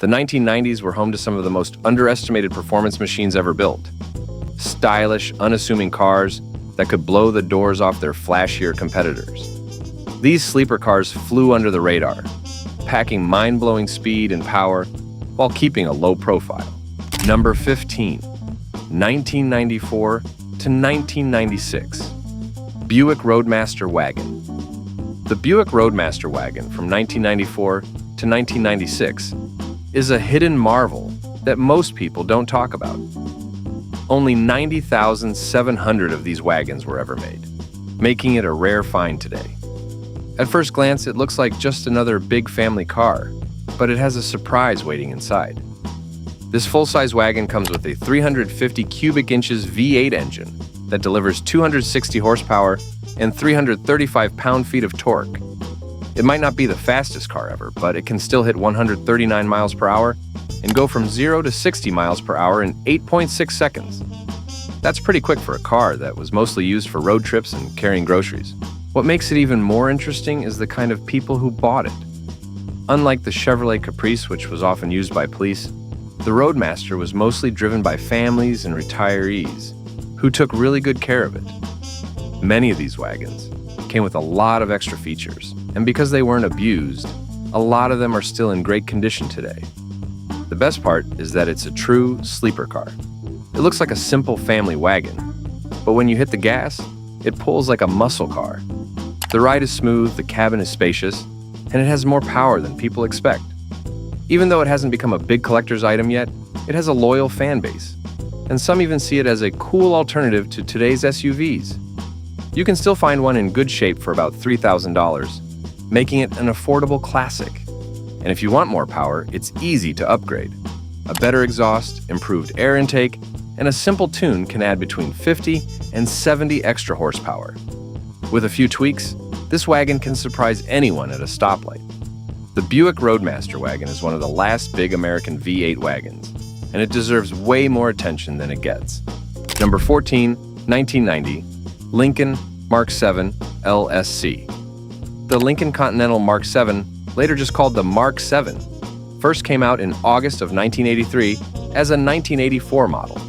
The 1990s were home to some of the most underestimated performance machines ever built. Stylish, unassuming cars that could blow the doors off their flashier competitors. These sleeper cars flew under the radar, packing mind-blowing speed and power while keeping a low profile. Number 15, 1994 to 1996. Buick Roadmaster Wagon. The Buick Roadmaster Wagon from 1994 to 1996 is a hidden marvel that most people don't talk about. Only 90,700 of these wagons were ever made, making it a rare find today. At first glance, it looks like just another big family car, but it has a surprise waiting inside. This full-size wagon comes with a 350 cubic inches V8 engine that delivers 260 horsepower and 335 pound-feet of torque. It might not be the fastest car ever, but it can still hit 139 miles per hour and go from 0 to 60 miles per hour in 8.6 seconds. That's pretty quick for a car that was mostly used for road trips and carrying groceries. What makes it even more interesting is the kind of people who bought it. Unlike the Chevrolet Caprice, which was often used by police, the Roadmaster was mostly driven by families and retirees who took really good care of it. Many of these wagons came with a lot of extra features, and because they weren't abused, a lot of them are still in great condition today. The best part is that it's a true sleeper car. It looks like a simple family wagon, but when you hit the gas, it pulls like a muscle car. The ride is smooth, the cabin is spacious, and it has more power than people expect. Even though it hasn't become a big collector's item yet, it has a loyal fan base, and some even see it as a cool alternative to today's SUVs. You can still find one in good shape for about $3,000, making it an affordable classic. And if you want more power, it's easy to upgrade. A better exhaust, improved air intake, and a simple tune can add between 50 and 70 extra horsepower. With a few tweaks, this wagon can surprise anyone at a stoplight. The Buick Roadmaster wagon is one of the last big American V8 wagons, and it deserves way more attention than it gets. Number 14, 1990, Lincoln Mark 7 LSC. The Lincoln Continental Mark 7, later just called the Mark 7, first came out in August of 1983 as a 1984 model.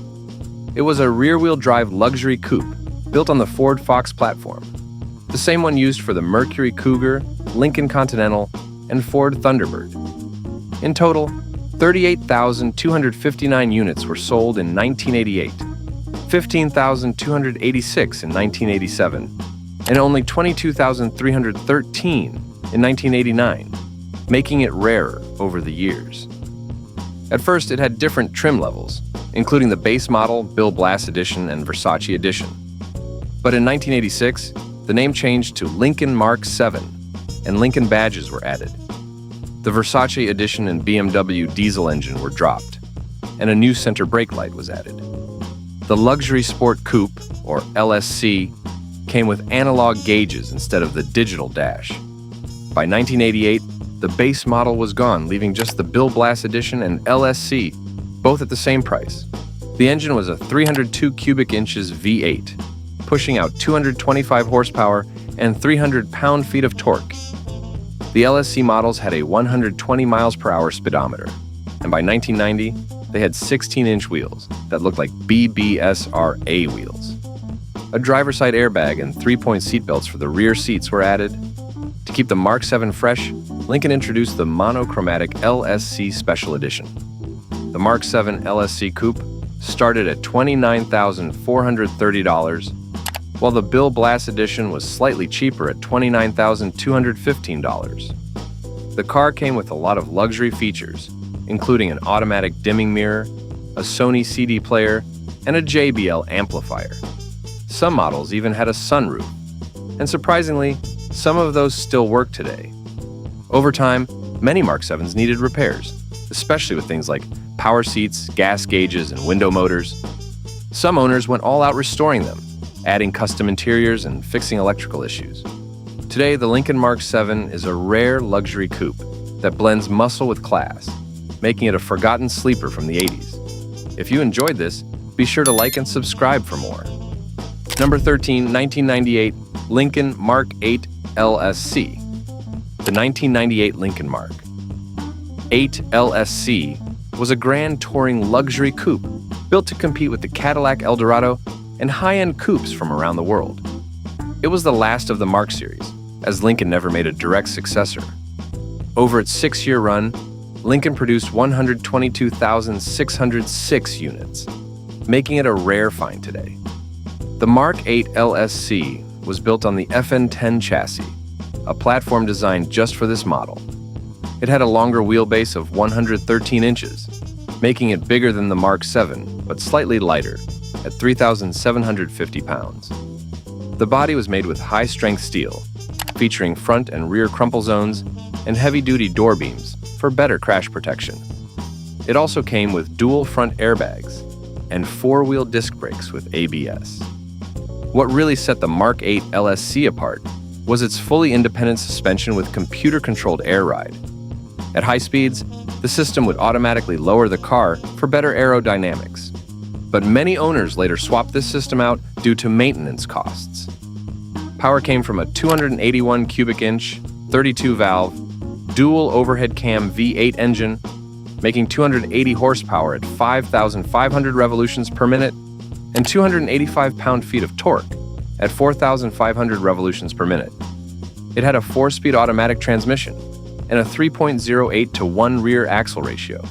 It was a rear-wheel drive luxury coupe built on the Ford Fox platform, the same one used for the Mercury Cougar, Lincoln Continental, and Ford Thunderbird. In total, 38,259 units were sold in 1988, 15,286 in 1987, and only 22,313 in 1989, making it rarer over the years. At first, it had different trim levels, including the base model, Bill Blass Edition, and Versace Edition. But in 1986, the name changed to Lincoln Mark 7, and Lincoln badges were added. The Versace Edition and BMW diesel engine were dropped, and a new center brake light was added. The Luxury Sport Coupe, or LSC, came with analog gauges instead of the digital dash. By 1988, the base model was gone, leaving just the Bill Blass Edition and LSC, both at the same price. The engine was a 302 cubic inches V8, pushing out 225 horsepower and 300 pound-feet of torque. The LSC models had a 120 miles per hour speedometer, and by 1990, they had 16-inch wheels that looked like BBSRA wheels. A driver-side airbag and 3-point seatbelts for the rear seats were added. To keep the Mark 7 fresh, Lincoln introduced the monochromatic LSC Special Edition. The Mark 7 LSC Coupe started at $29,430, while the Bill Blass Edition was slightly cheaper at $29,215. The car came with a lot of luxury features, including an automatic dimming mirror, a Sony CD player, and a JBL amplifier. Some models even had a sunroof, and surprisingly, some of those still work today. Over time, many Mark 7s needed repairs, especially with things like power seats, gas gauges, and window motors. Some owners went all out restoring them, adding custom interiors and fixing electrical issues. Today, the Lincoln Mark 7 is a rare luxury coupe that blends muscle with class, making it a forgotten sleeper from the 80s. If you enjoyed this, be sure to like and subscribe for more. Number 13, 1998, Lincoln Mark 8 LSC. The 1998 Lincoln Mark. 8 LSC was a grand touring luxury coupe built to compete with the Cadillac Eldorado and high-end coupes from around the world. It was the last of the Mark series, as Lincoln never made a direct successor. Over its 6-year run, Lincoln produced 122,606 units, making it a rare find today. The Mark 8 LSC was built on the FN10 chassis, a platform designed just for this model. It had a longer wheelbase of 113 inches, making it bigger than the Mark 7, but slightly lighter, at 3,750 pounds. The body was made with high-strength steel, featuring front and rear crumple zones and heavy-duty door beams for better crash protection. It also came with dual front airbags and 4-wheel disc brakes with ABS. What really set the Mark 8 LSC apart was its fully independent suspension with computer-controlled air ride. At high speeds, the system would automatically lower the car for better aerodynamics. But many owners later swapped this system out due to maintenance costs. Power came from a 281 cubic inch, 32-valve, dual overhead cam V8 engine, making 280 horsepower at 5,500 revolutions per minute and 285 pound-feet of torque at 4,500 revolutions per minute. It had a 4-speed automatic transmission and a 3.08 to 1 rear axle ratio,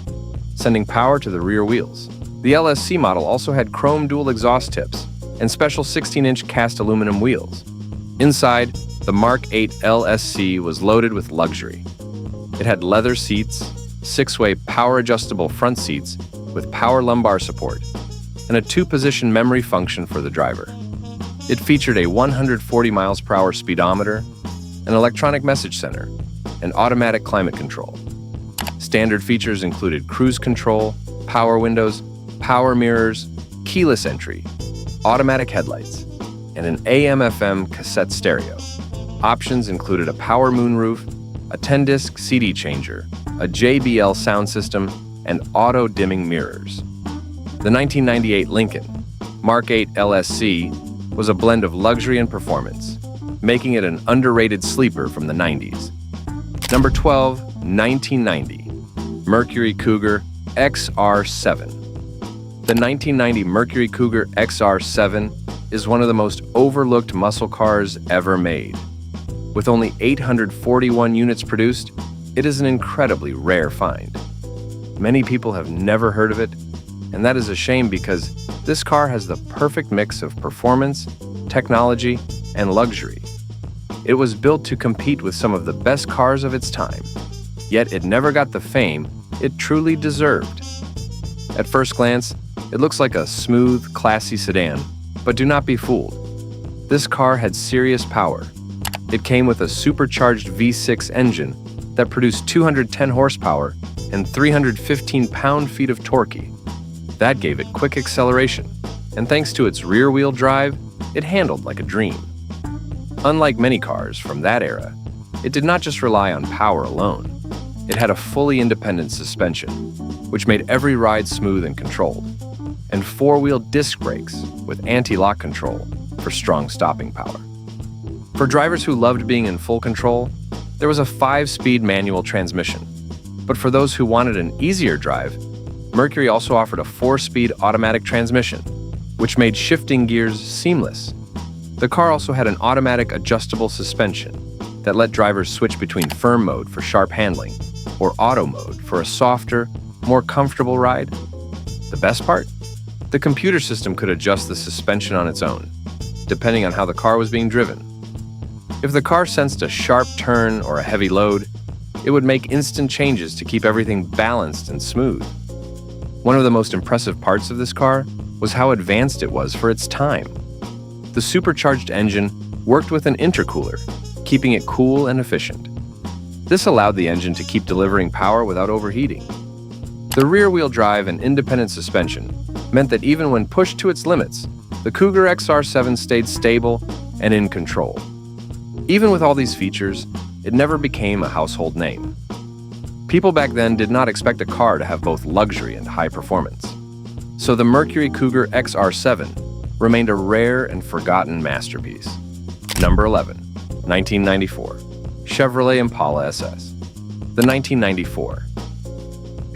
sending power to the rear wheels. The LSC model also had chrome dual exhaust tips and special 16-inch cast aluminum wheels. Inside, the Mark 8 LSC was loaded with luxury. It had leather seats, 6-way power-adjustable front seats with power lumbar support, and a 2-position memory function for the driver. It featured a 140 miles per hour speedometer, an electronic message center, and automatic climate control. Standard features included cruise control, power windows, power mirrors, keyless entry, automatic headlights, and an AM/FM cassette stereo. Options included a power moonroof, a 10-disc CD changer, a JBL sound system, and auto-dimming mirrors. The 1998 Lincoln Mark 8 LSC was a blend of luxury and performance, making it an underrated sleeper from the 90s. Number 12, 1990, Mercury Cougar XR7. The 1990 Mercury Cougar XR7 is one of the most overlooked muscle cars ever made. With only 841 units produced, it is an incredibly rare find. Many people have never heard of it, and that is a shame because this car has the perfect mix of performance, technology, and luxury. It was built to compete with some of the best cars of its time, yet it never got the fame it truly deserved. At first glance, it looks like a smooth, classy sedan, but do not be fooled. This car had serious power. It came with a supercharged V6 engine that produced 210 horsepower and 315 pound-feet of torque. That gave it quick acceleration, and thanks to its rear-wheel drive, it handled like a dream. Unlike many cars from that era, it did not just rely on power alone. It had a fully independent suspension, which made every ride smooth and controlled, and 4-wheel disc brakes with anti-lock control for strong stopping power. For drivers who loved being in full control, there was a 5-speed manual transmission. But for those who wanted an easier drive, Mercury also offered a 4-speed automatic transmission, which made shifting gears seamless. The car also had an automatic adjustable suspension that let drivers switch between firm mode for sharp handling or auto mode for a softer, more comfortable ride. The best part? The computer system could adjust the suspension on its own, depending on how the car was being driven. If the car sensed a sharp turn or a heavy load, it would make instant changes to keep everything balanced and smooth. One of the most impressive parts of this car was how advanced it was for its time. The supercharged engine worked with an intercooler, keeping it cool and efficient. This allowed the engine to keep delivering power without overheating. The rear-wheel drive and independent suspension meant that even when pushed to its limits, the Cougar XR7 stayed stable and in control. Even with all these features, it never became a household name. People back then did not expect a car to have both luxury and high performance. So the Mercury Cougar XR7 remained a rare and forgotten masterpiece. Number 11, 1994, Chevrolet Impala SS. The 1994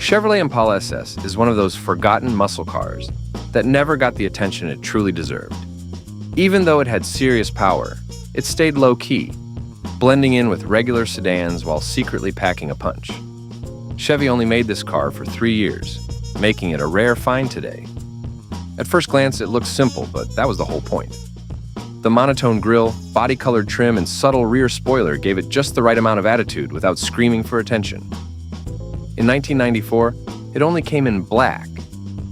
Chevrolet Impala SS is one of those forgotten muscle cars that never got the attention it truly deserved. Even though it had serious power, it stayed low-key, blending in with regular sedans while secretly packing a punch. Chevy only made this car for 3 years, making it a rare find today. At first glance, it looked simple, but that was the whole point. The monotone grille, body-colored trim, and subtle rear spoiler gave it just the right amount of attitude without screaming for attention. In 1994, it only came in black,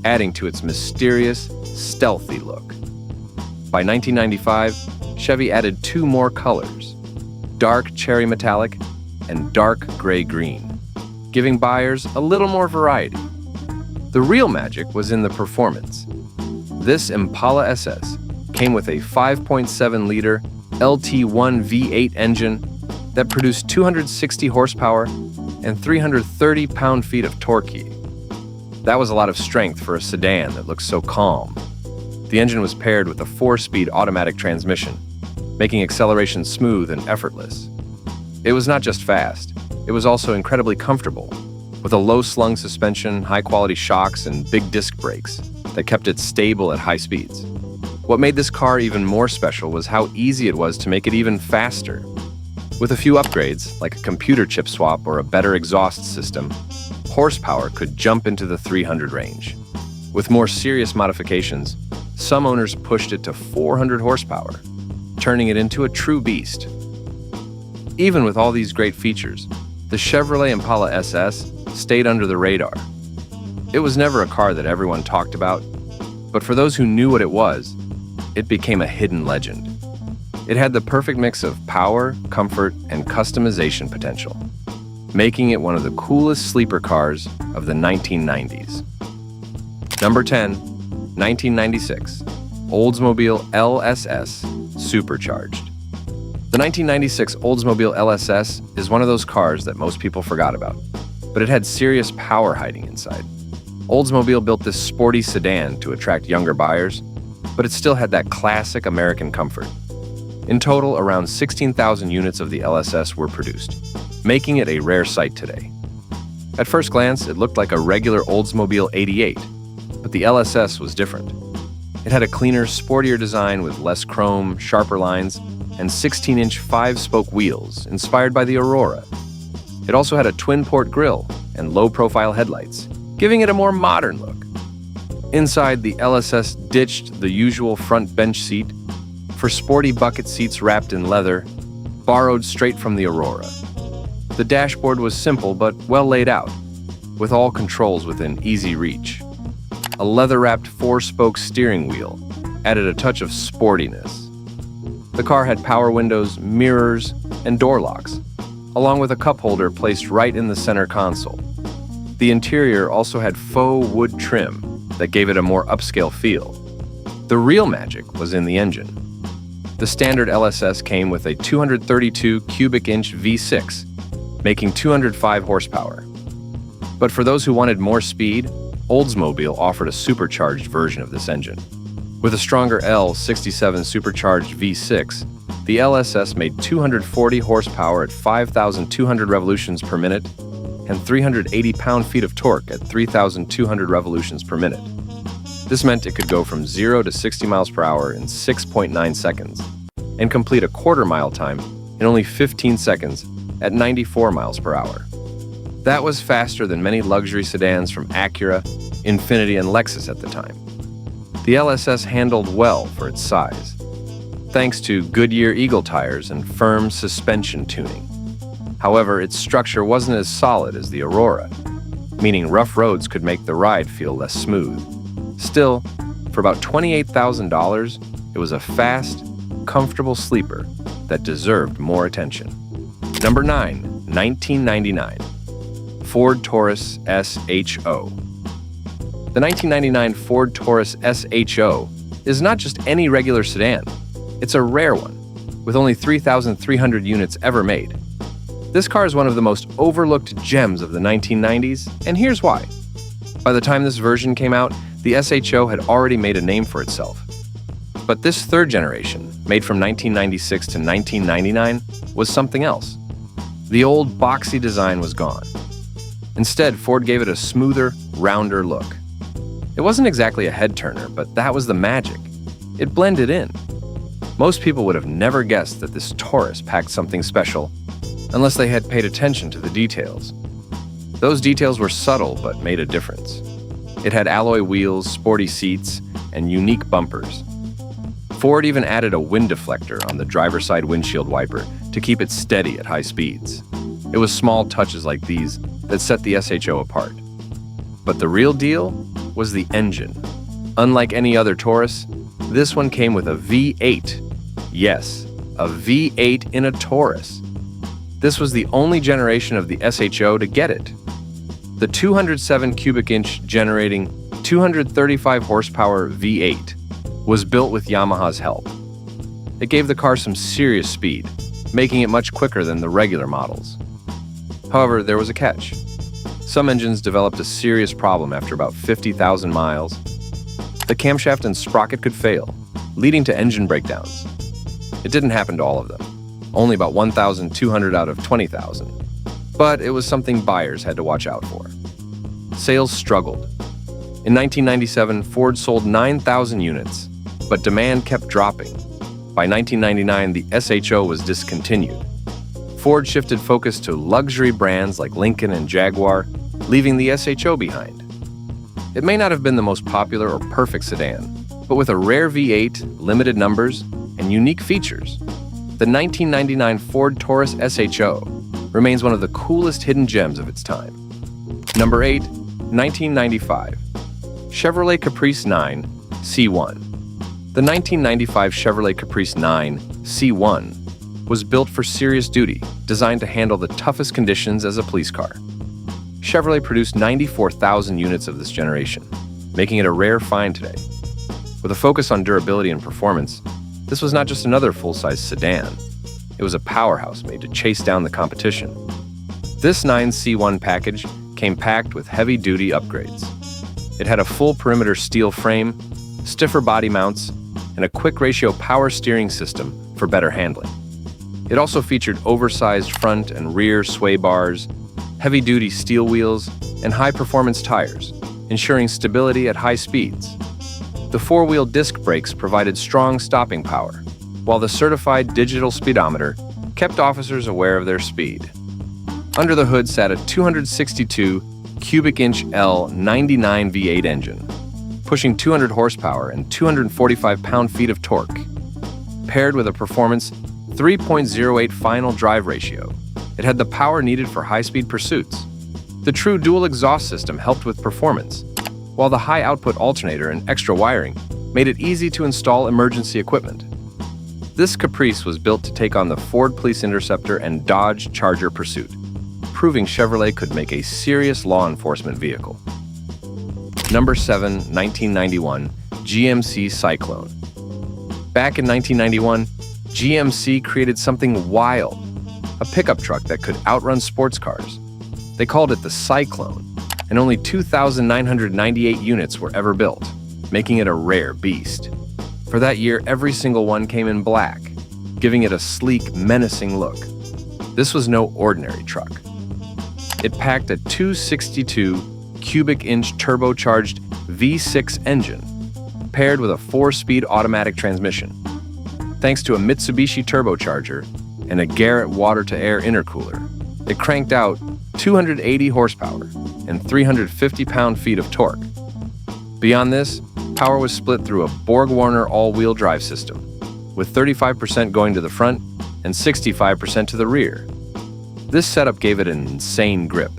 adding to its mysterious, stealthy look. By 1995, Chevy added 2 more colors, dark cherry metallic and dark gray green, giving buyers a little more variety. The real magic was in the performance. This Impala SS came with a 5.7-liter LT1 V8 engine that produced 260 horsepower and 330 pound-feet of torque. That was a lot of strength for a sedan that looked so calm. The engine was paired with a 4-speed automatic transmission, making acceleration smooth and effortless. It was not just fast, it was also incredibly comfortable, with a low-slung suspension, high-quality shocks, and big disc brakes that kept it stable at high speeds. What made this car even more special was how easy it was to make it even faster. With a few upgrades, like a computer chip swap or a better exhaust system, horsepower could jump into the 300 range. With more serious modifications, some owners pushed it to 400 horsepower, turning it into a true beast. Even with all these great features, the Chevrolet Impala SS stayed under the radar. It was never a car that everyone talked about, but for those who knew what it was, it became a hidden legend. It had the perfect mix of power, comfort, and customization potential, making it one of the coolest sleeper cars of the 1990s. Number 10, 1996, Oldsmobile LSS Supercharged. The 1996 Oldsmobile LSS is one of those cars that most people forgot about, but it had serious power hiding inside. Oldsmobile built this sporty sedan to attract younger buyers, but it still had that classic American comfort. In total, around 16,000 units of the LSS were produced, making it a rare sight today. At first glance, it looked like a regular Oldsmobile 88, but the LSS was different. It had a cleaner, sportier design with less chrome, sharper lines, and 16-inch 5-spoke wheels inspired by the Aurora. It also had a twin-port grille and low-profile headlights, giving it a more modern look. Inside, the LSS ditched the usual front bench seat for sporty bucket seats wrapped in leather, borrowed straight from the Aurora. The dashboard was simple but well laid out, with all controls within easy reach. A leather-wrapped 4-spoke steering wheel added a touch of sportiness. The car had power windows, mirrors, and door locks, along with a cup holder placed right in the center console. The interior also had faux wood trim that gave it a more upscale feel. The real magic was in the engine. The standard LSS came with a 232 cubic inch V6, making 205 horsepower. But for those who wanted more speed, Oldsmobile offered a supercharged version of this engine. With a stronger L67 supercharged V6, the LSS made 240 horsepower at 5,200 revolutions per minute and 380 pound-feet of torque at 3,200 revolutions per minute. This meant it could go from 0 to 60 miles per hour in 6.9 seconds and complete a quarter-mile time in only 15 seconds at 94 miles per hour. That was faster than many luxury sedans from Acura, Infiniti, and Lexus at the time. The LSS handled well for its size, thanks to Goodyear Eagle tires and firm suspension tuning. However, its structure wasn't as solid as the Aurora, meaning rough roads could make the ride feel less smooth. Still, for about $28,000, it was a fast, comfortable sleeper that deserved more attention. Number 9, 1999, Ford Taurus SHO. The 1999 Ford Taurus SHO is not just any regular sedan, it's a rare one, with only 3,300 units ever made. This car is one of the most overlooked gems of the 1990s, and here's why. By the time this version came out, the SHO had already made a name for itself. But this third generation, made from 1996 to 1999, was something else. The old boxy design was gone. Instead, Ford gave it a smoother, rounder look. It wasn't exactly a head-turner, but that was the magic. It blended in. Most people would have never guessed that this Taurus packed something special unless they had paid attention to the details. Those details were subtle but made a difference. It had alloy wheels, sporty seats, and unique bumpers. Ford even added a wind deflector on the driver's side windshield wiper to keep it steady at high speeds. It was small touches like these that set the SHO apart. But the real deal was the engine. Unlike any other Taurus, this one came with a V8. Yes, a V8 in a Taurus. This was the only generation of the SHO to get it. The 207 cubic inch generating 235 horsepower V8 was built with Yamaha's help. It gave the car some serious speed, making it much quicker than the regular models. However, there was a catch. Some engines developed a serious problem after about 50,000 miles. The camshaft and sprocket could fail, leading to engine breakdowns. It didn't happen to all of them, only about 1,200 out of 20,000. But it was something buyers had to watch out for. Sales struggled. In 1997, Ford sold 9,000 units, but demand kept dropping. By 1999, the SHO was discontinued. Ford shifted focus to luxury brands like Lincoln and Jaguar, leaving the SHO behind. It may not have been the most popular or perfect sedan, but with a rare V8, limited numbers, and unique features, the 1999 Ford Taurus SHO remains one of the coolest hidden gems of its time. Number 8, 1995. Chevrolet Caprice 9 C1. The 1995 Chevrolet Caprice 9 C1 was built for serious duty, designed to handle the toughest conditions as a police car. Chevrolet produced 94,000 units of this generation, making it a rare find today. With a focus on durability and performance, this was not just another full-size sedan. It was a powerhouse made to chase down the competition. This 9C1 package came packed with heavy-duty upgrades. It had a full perimeter steel frame, stiffer body mounts, and a quick-ratio power steering system for better handling. It also featured oversized front and rear sway bars, heavy-duty steel wheels, and high-performance tires, ensuring stability at high speeds. The four-wheel disc brakes provided strong stopping power, while the certified digital speedometer kept officers aware of their speed. Under the hood sat a 262 cubic inch L99 V8 engine, pushing 200 horsepower and 245 pound-feet of torque. Paired with a performance 3.08 final drive ratio, it had the power needed for high-speed pursuits. The true dual exhaust system helped with performance, while the high-output alternator and extra wiring made it easy to install emergency equipment. This Caprice was built to take on the Ford Police Interceptor and Dodge Charger Pursuit, proving Chevrolet could make a serious law enforcement vehicle. Number 7, 1991, GMC Cyclone. Back in 1991, GMC created something wild, a pickup truck that could outrun sports cars. They called it the Cyclone, and only 2,998 units were ever built, making it a rare beast. For that year, every single one came in black, giving it a sleek, menacing look. This was no ordinary truck. It packed a 262 cubic inch turbocharged V6 engine, paired with a 4-speed automatic transmission. Thanks to a Mitsubishi turbocharger and a Garrett water-to-air intercooler, it cranked out 280 horsepower and 350 pound-feet of torque. Beyond this, power was split through a Borg-Warner all-wheel drive system, with 35% going to the front and 65% to the rear. This setup gave it an insane grip,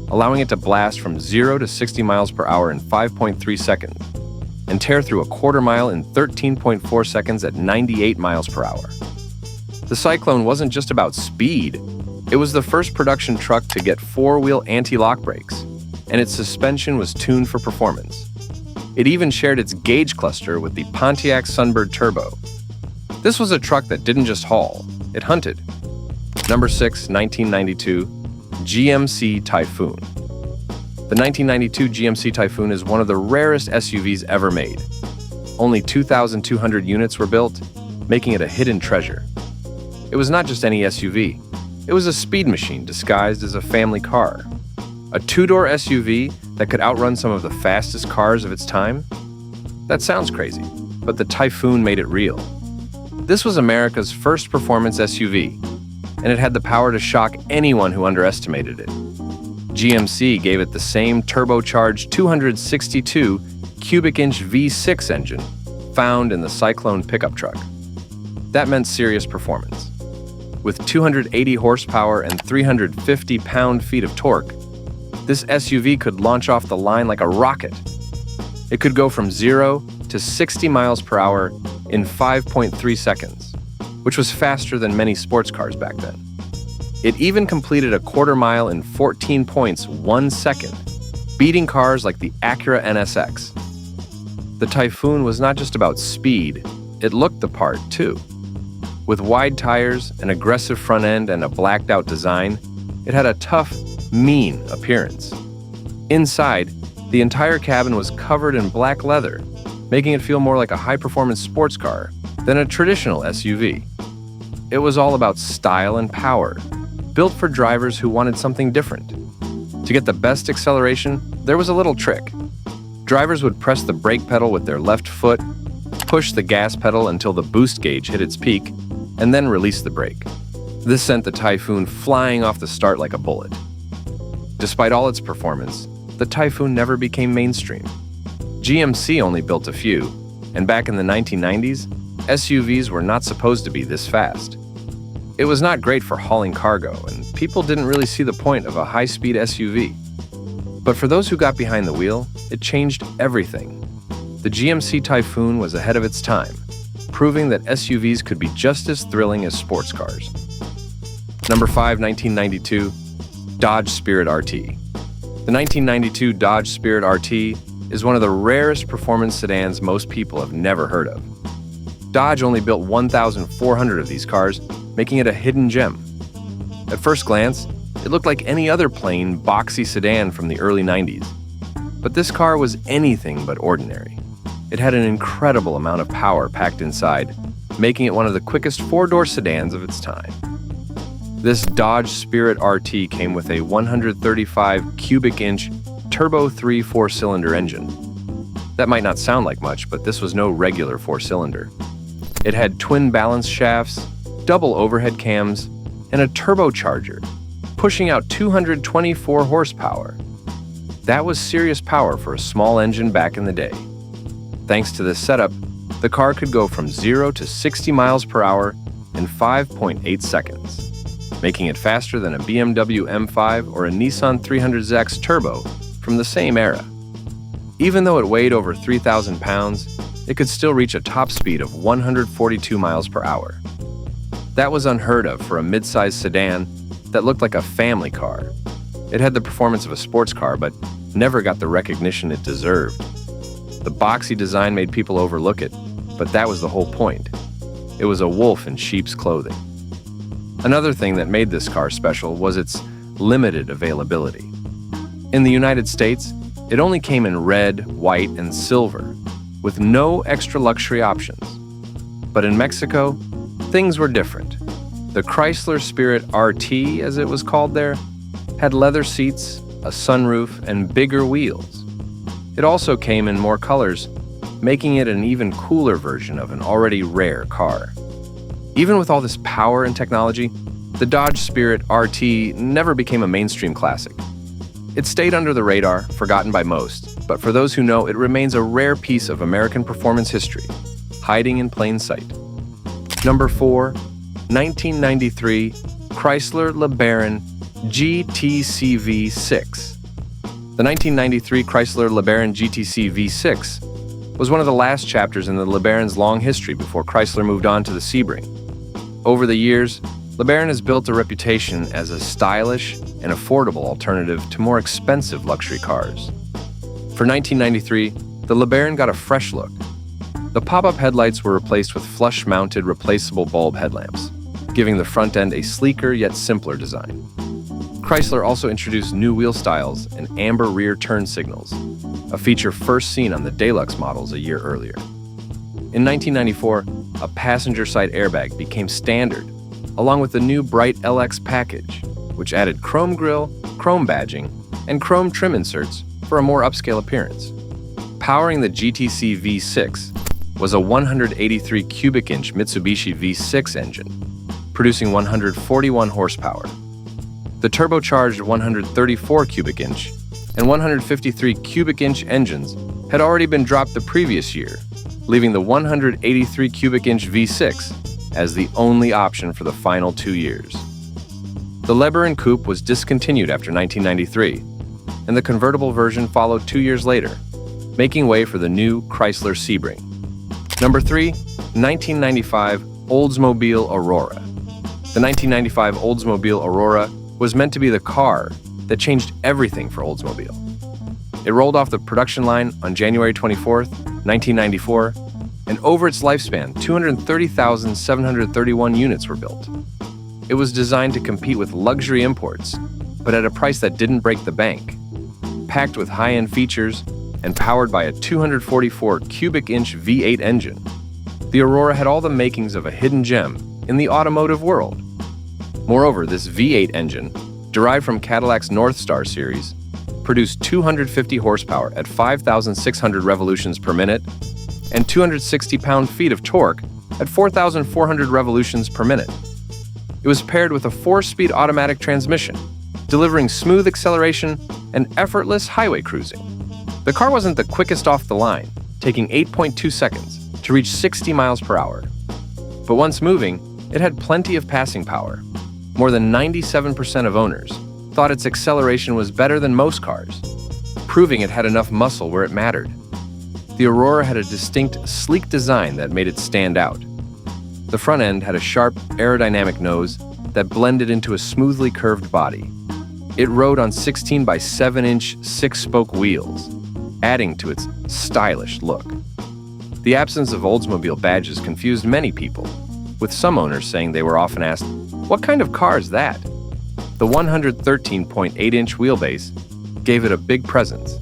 allowing it to blast from 0 to 60 miles per hour in 5.3 seconds and tear through a quarter mile in 13.4 seconds at 98 miles per hour. The Cyclone wasn't just about speed. It was the first production truck to get 4-wheel anti-lock brakes, and its suspension was tuned for performance. It even shared its gauge cluster with the Pontiac Sunbird Turbo. This was a truck that didn't just haul, it hunted. Number 6, 1992, GMC Typhoon. The 1992 GMC Typhoon is one of the rarest SUVs ever made. Only 2,200 units were built, making it a hidden treasure. It was not just any SUV. It was a speed machine disguised as a family car. A two-door SUV that could outrun some of the fastest cars of its time? That sounds crazy, but the Typhoon made it real. This was America's first performance SUV, and it had the power to shock anyone who underestimated it. GMC gave it the same turbocharged 262 cubic inch V6 engine found in the Cyclone pickup truck. That meant serious performance. With 280 horsepower and 350 pound-feet of torque, this SUV could launch off the line like a rocket. It could go from 0 to 60 miles per hour in 5.3 seconds, which was faster than many sports cars back then. It even completed a quarter mile in 14.1 seconds, beating cars like the Acura NSX. The Typhoon was not just about speed, it looked the part too. With wide tires, an aggressive front end, and a blacked-out design, it had a tough, mean appearance. Inside, the entire cabin was covered in black leather, making it feel more like a high-performance sports car than a traditional SUV. It was all about style and power, built for drivers who wanted something different. To get the best acceleration, there was a little trick. Drivers would press the brake pedal with their left foot, push the gas pedal until the boost gauge hit its peak, and then release the brake. This sent the Typhoon flying off the start like a bullet. Despite all its performance, the Typhoon never became mainstream. GMC only built a few, and back in the 1990s, SUVs were not supposed to be this fast. It was not great for hauling cargo, and people didn't really see the point of a high-speed SUV. But for those who got behind the wheel, it changed everything. The GMC Typhoon was ahead of its time, proving that SUVs could be just as thrilling as sports cars. Number 5, 1992, Dodge Spirit RT. The 1992 Dodge Spirit RT is one of the rarest performance sedans most people have never heard of. Dodge only built 1,400 of these cars, making it a hidden gem. At first glance, it looked like any other plain, boxy sedan from the early 90s. But this car was anything but ordinary. It had an incredible amount of power packed inside, making it one of the quickest four-door sedans of its time. This Dodge Spirit RT came with a 135 cubic inch Turbo 3 four-cylinder engine. That might not sound like much, but this was no regular four-cylinder. It had twin balance shafts, double overhead cams, and a turbocharger, pushing out 224 horsepower. That was serious power for a small engine back in the day. Thanks to this setup, the car could go from 0 to 60 miles per hour in 5.8 seconds, making it faster than a BMW M5 or a Nissan 300ZX Turbo from the same era. Even though it weighed over 3,000 pounds, it could still reach a top speed of 142 miles per hour. That was unheard of for a mid-sized sedan that looked like a family car. It had the performance of a sports car, but never got the recognition it deserved. The boxy design made people overlook it, but that was the whole point. It was a wolf in sheep's clothing. Another thing that made this car special was its limited availability. In the United States, it only came in red, white, and silver, with no extra luxury options. But in Mexico, things were different. The Chrysler Spirit RT, as it was called there, had leather seats, a sunroof, and bigger wheels. It also came in more colors, making it an even cooler version of an already rare car. Even with all this power and technology, the Dodge Spirit RT never became a mainstream classic. It stayed under the radar, forgotten by most, but for those who know, it remains a rare piece of American performance history, hiding in plain sight. Number 4, 1993 Chrysler LeBaron GTC V6. The 1993 Chrysler LeBaron GTC V6 was one of the last chapters in the LeBaron's long history before Chrysler moved on to the Sebring. Over the years, LeBaron has built a reputation as a stylish and affordable alternative to more expensive luxury cars. For 1993, the LeBaron got a fresh look. The pop-up headlights were replaced with flush-mounted replaceable bulb headlamps, giving the front end a sleeker yet simpler design. Chrysler also introduced new wheel styles and amber rear turn signals, a feature first seen on the Deluxe models a year earlier. In 1994, a passenger side airbag became standard, along with the new bright LX package, which added chrome grille, chrome badging, and chrome trim inserts for a more upscale appearance. Powering the GTC V6 was a 183 cubic inch Mitsubishi V6 engine, producing 141 horsepower. The turbocharged 134 cubic inch and 153 cubic inch engines had already been dropped the previous year, leaving the 183 cubic inch V6 as the only option for the final 2 years. The Lebaron Coupe was discontinued after 1993, and the convertible version followed 2 years later, making way for the new Chrysler Sebring. Number 3, 1995 Oldsmobile Aurora. The 1995 Oldsmobile Aurora was meant to be the car that changed everything for Oldsmobile. It rolled off the production line on January 24, 1994, and over its lifespan, 230,731 units were built. It was designed to compete with luxury imports, but at a price that didn't break the bank. Packed with high-end features and powered by a 244 cubic inch V8 engine, the Aurora had all the makings of a hidden gem in the automotive world. Moreover, this V8 engine, derived from Cadillac's North Star series, produced 250 horsepower at 5,600 revolutions per minute and 260 pound-feet of torque at 4,400 revolutions per minute. It was paired with a 4-speed automatic transmission, delivering smooth acceleration and effortless highway cruising. The car wasn't the quickest off the line, taking 8.2 seconds to reach 60 miles per hour. But once moving, it had plenty of passing power. More than 97% of owners thought its acceleration was better than most cars, proving it had enough muscle where it mattered. The Aurora had a distinct, sleek design that made it stand out. The front end had a sharp, aerodynamic nose that blended into a smoothly curved body. It rode on 16 by 7-inch 6-spoke wheels, adding to its stylish look. The absence of Oldsmobile badges confused many people, with some owners saying they were often asked, "What kind of car is that?" The 113.8-inch wheelbase gave it a big presence,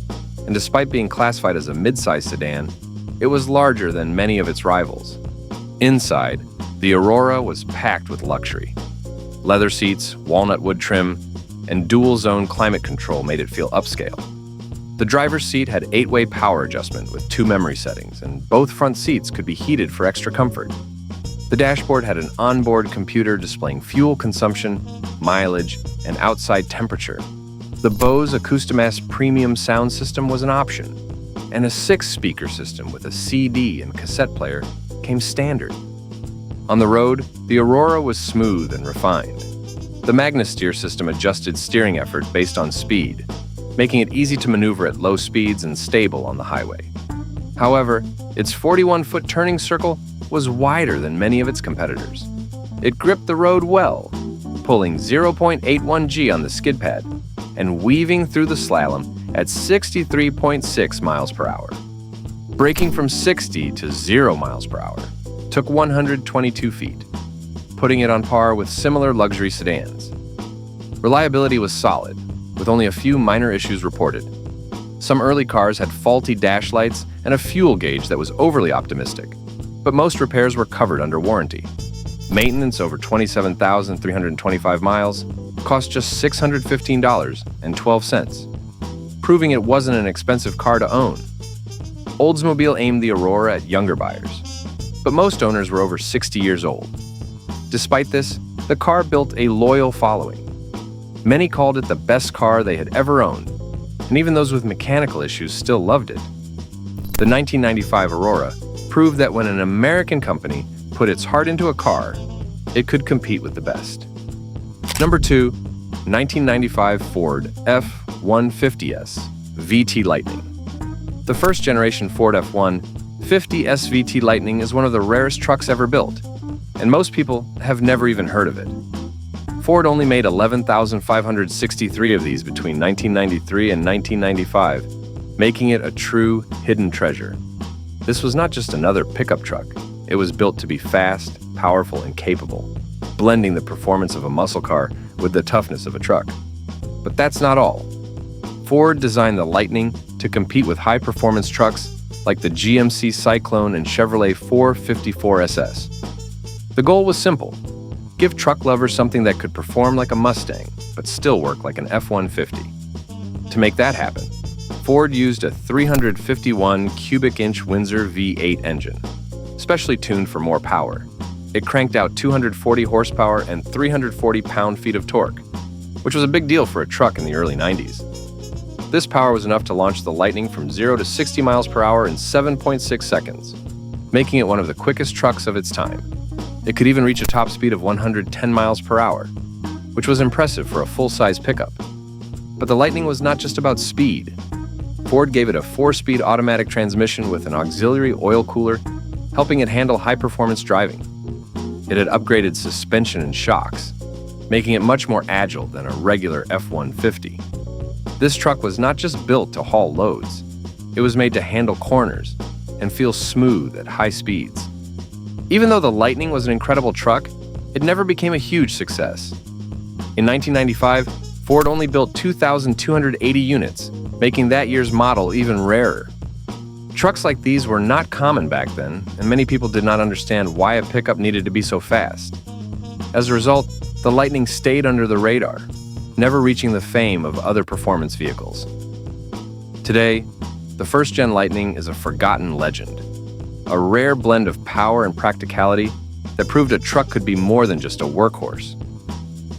and despite being classified as a mid-size sedan, it was larger than many of its rivals. Inside, the Aurora was packed with luxury. Leather seats, walnut wood trim, and dual-zone climate control made it feel upscale. The driver's seat had 8-way power adjustment with 2 memory settings, and both front seats could be heated for extra comfort. The dashboard had an onboard computer displaying fuel consumption, mileage, and outside temperature. The Bose Acoustimass premium sound system was an option, and a 6-speaker system with a CD and cassette player came standard. On the road, the Aurora was smooth and refined. The Magna-Steer system adjusted steering effort based on speed, making it easy to maneuver at low speeds and stable on the highway. However, its 41-foot turning circle was wider than many of its competitors. It gripped the road well, pulling 0.81 G on the skid pad and weaving through the slalom at 63.6 miles per hour. Braking from 60 to 0 miles per hour took 122 feet, putting it on par with similar luxury sedans. Reliability was solid, with only a few minor issues reported. Some early cars had faulty dash lights and a fuel gauge that was overly optimistic, but most repairs were covered under warranty. Maintenance over 27,325 miles cost just $615.12, proving it wasn't an expensive car to own. Oldsmobile aimed the Aurora at younger buyers, but most owners were over 60 years old. Despite this, the car built a loyal following. Many called it the best car they had ever owned, and even those with mechanical issues still loved it. The 1995 Aurora proved that when an American company put its heart into a car, it could compete with the best. Number 2, 1995 Ford F-150S VT Lightning. The first-generation Ford F-150S VT Lightning is one of the rarest trucks ever built, and most people have never even heard of it. Ford only made 11,563 of these between 1993 and 1995, making it a true hidden treasure. This was not just another pickup truck. It was built to be fast, powerful, and capable, blending the performance of a muscle car with the toughness of a truck. But that's not all. Ford designed the Lightning to compete with high-performance trucks like the GMC Cyclone and Chevrolet 454SS. The goal was simple: give truck lovers something that could perform like a Mustang, but still work like an F-150. To make that happen, Ford used a 351 cubic inch Windsor V8 engine, specially tuned for more power. It cranked out 240 horsepower and 340 pound-feet of torque, which was a big deal for a truck in the early 90s. This power was enough to launch the Lightning from 0 to 60 miles per hour in 7.6 seconds, making it one of the quickest trucks of its time. It could even reach a top speed of 110 miles per hour, which was impressive for a full-size pickup. But the Lightning was not just about speed. Ford gave it a 4-speed automatic transmission with an auxiliary oil cooler, helping it handle high-performance driving. It had upgraded suspension and shocks, making it much more agile than a regular F-150. This truck was not just built to haul loads. It was made to handle corners and feel smooth at high speeds. Even though the Lightning was an incredible truck, it never became a huge success. In 1995, Ford only built 2,280 units, making that year's model even rarer. Trucks like these were not common back then, and many people did not understand why a pickup needed to be so fast. As a result, the Lightning stayed under the radar, never reaching the fame of other performance vehicles. Today, the first-gen Lightning is a forgotten legend, a rare blend of power and practicality that proved a truck could be more than just a workhorse.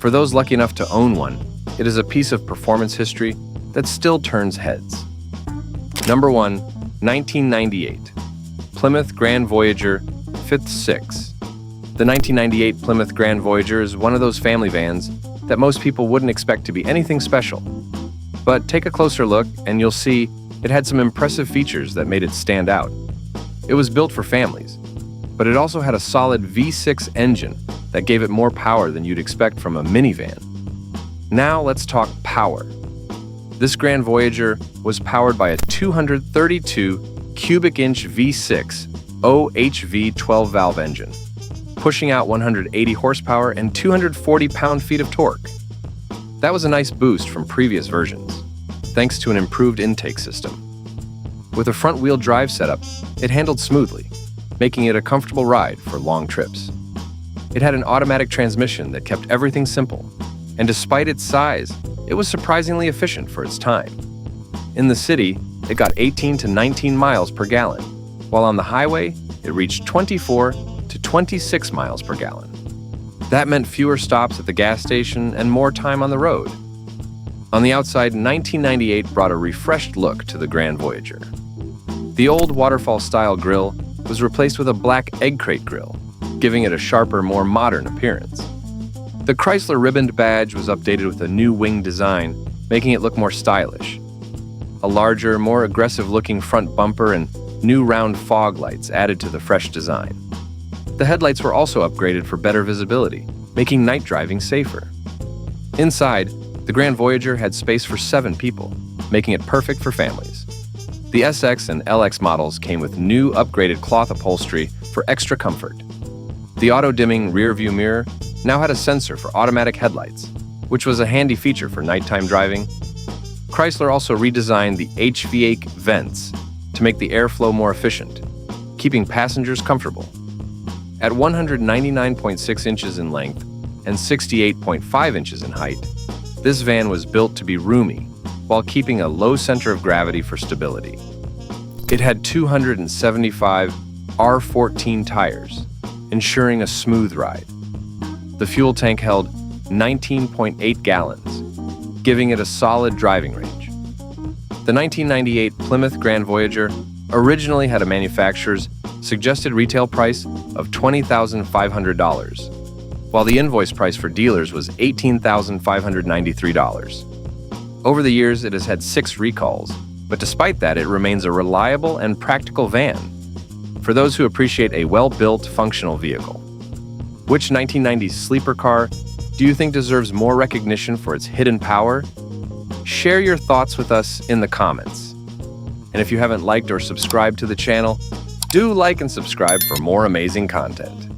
For those lucky enough to own one, it is a piece of performance history that still turns heads. Number 1, 1998, Plymouth Grand Voyager 5th 6. The 1998 Plymouth Grand Voyager is one of those family vans that most people wouldn't expect to be anything special. But take a closer look and you'll see it had some impressive features that made it stand out. It was built for families, but it also had a solid V6 engine that gave it more power than you'd expect from a minivan. Now let's talk power. This Grand Voyager was powered by a 232 cubic inch V6 OHV 12-valve engine, pushing out 180 horsepower and 240 pound-feet of torque. That was a nice boost from previous versions, thanks to an improved intake system. With a front-wheel drive setup, it handled smoothly, making it a comfortable ride for long trips. It had an automatic transmission that kept everything simple, and despite its size, it was surprisingly efficient for its time. In the city, it got 18 to 19 miles per gallon, while on the highway, it reached 24 to 26 miles per gallon. That meant fewer stops at the gas station and more time on the road. On the outside, 1998 brought a refreshed look to the Grand Voyager. The old waterfall-style grille was replaced with a black egg crate grille, giving it a sharper, more modern appearance. The Chrysler ribboned badge was updated with a new wing design, making it look more stylish. A larger, more aggressive-looking front bumper and new round fog lights added to the fresh design. The headlights were also upgraded for better visibility, making night driving safer. Inside, the Grand Voyager had space for 7 people, making it perfect for families. The SX and LX models came with new upgraded cloth upholstery for extra comfort. The auto-dimming rear-view mirror now had a sensor for automatic headlights, which was a handy feature for nighttime driving. Chrysler also redesigned the HVAC vents to make the airflow more efficient, keeping passengers comfortable. At 199.6 inches in length and 68.5 inches in height, this van was built to be roomy while keeping a low center of gravity for stability. It had 275 R14 tires, ensuring a smooth ride. The fuel tank held 19.8 gallons, giving it a solid driving range. The 1998 Plymouth Grand Voyager originally had a manufacturer's suggested retail price of $20,500, while the invoice price for dealers was $18,593. Over the years, it has had 6 recalls, but despite that, it remains a reliable and practical van for those who appreciate a well-built, functional vehicle. Which 1990s sleeper car do you think deserves more recognition for its hidden power? Share your thoughts with us in the comments. And if you haven't liked or subscribed to the channel, do like and subscribe for more amazing content.